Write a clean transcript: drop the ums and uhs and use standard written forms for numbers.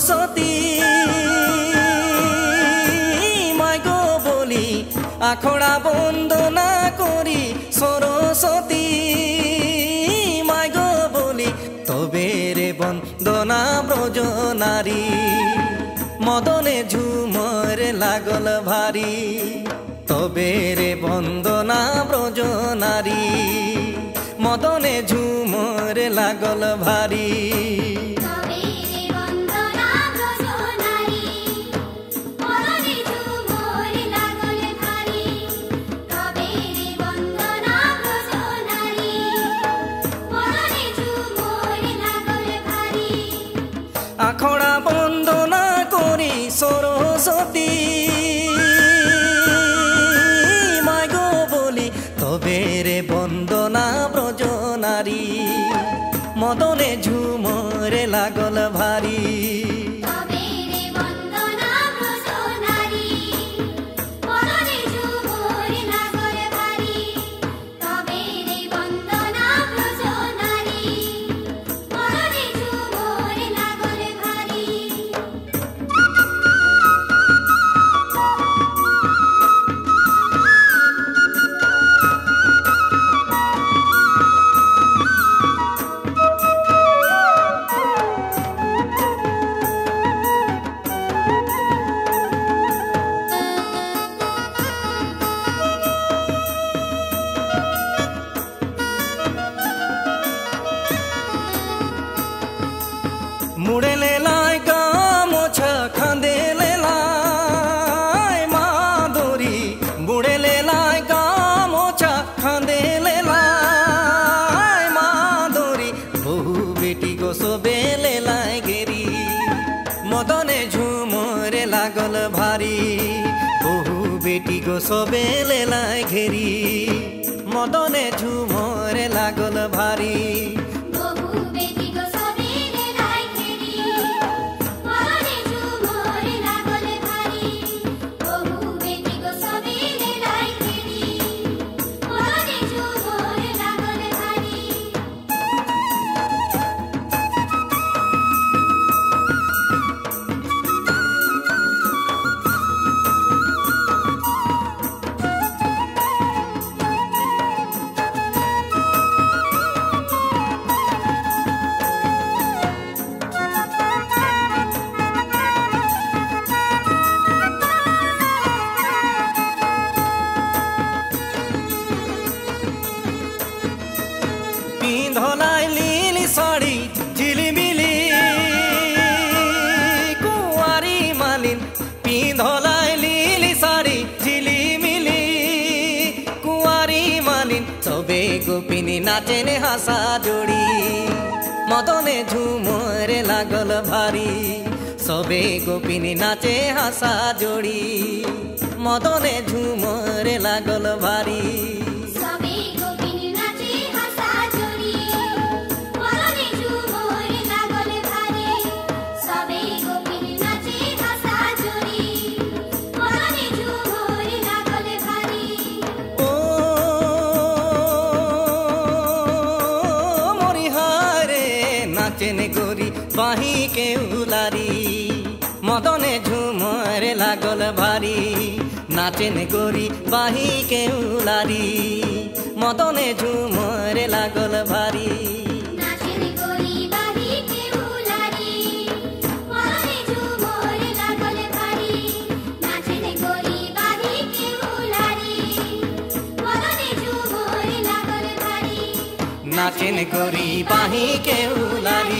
সরস্বতী মাগো বলি আখড়া বন্দনা করি সরস্বতী মাগো বলি তবে রে বন্দনা ব্রজ নারী মদনে ঝুমর লাগল ভারী তবে রে বন্দনা ব্রজ নারী মদনে ঝুমর লাগল ভারী আখড়া বন্দনা করি সরস্বতী মাগো বলি তবে রে বন্দনা ব্রজ নারী মদনে ঝুমরে লাগল ভারী মুড়ে লেলায় গামোছা খাঁদে লেলায় মাদুরি বুড়ে লেলায় গামোছা খাঁদে লেলায় মাদুরি বহু বেটি গো সবে লেলায় গেরি মদনে ঝুমরে লাগল ভারী বহু বেটি গো সবে লেলায় ঘেরি মদনে ঝুমরে লাগল ভারী পিন্ধলাই লীলি শাড়ি ঝিলিমিলি কুয়ারি মালিন পিন্ধলাই লীলি শাড়ি ঝিলিমিলি কুয়ারি মালিন তবে গোপিনী নাচেন হাসা জড়ি মদনে ঝুমরে লাগল ভারী সবে গোপিনী নাচে হাসা জড়ি মদনে ঝুমরে লাগল ভারী নাচেন গরি বাহি কে উলারি মদনে ঝুমরে লাগল ভারী নাচেন গরি বাহি কে উলারি মদনে ঝুমরে লাগল ভারী নাচেন গরি বাহি কে উলারি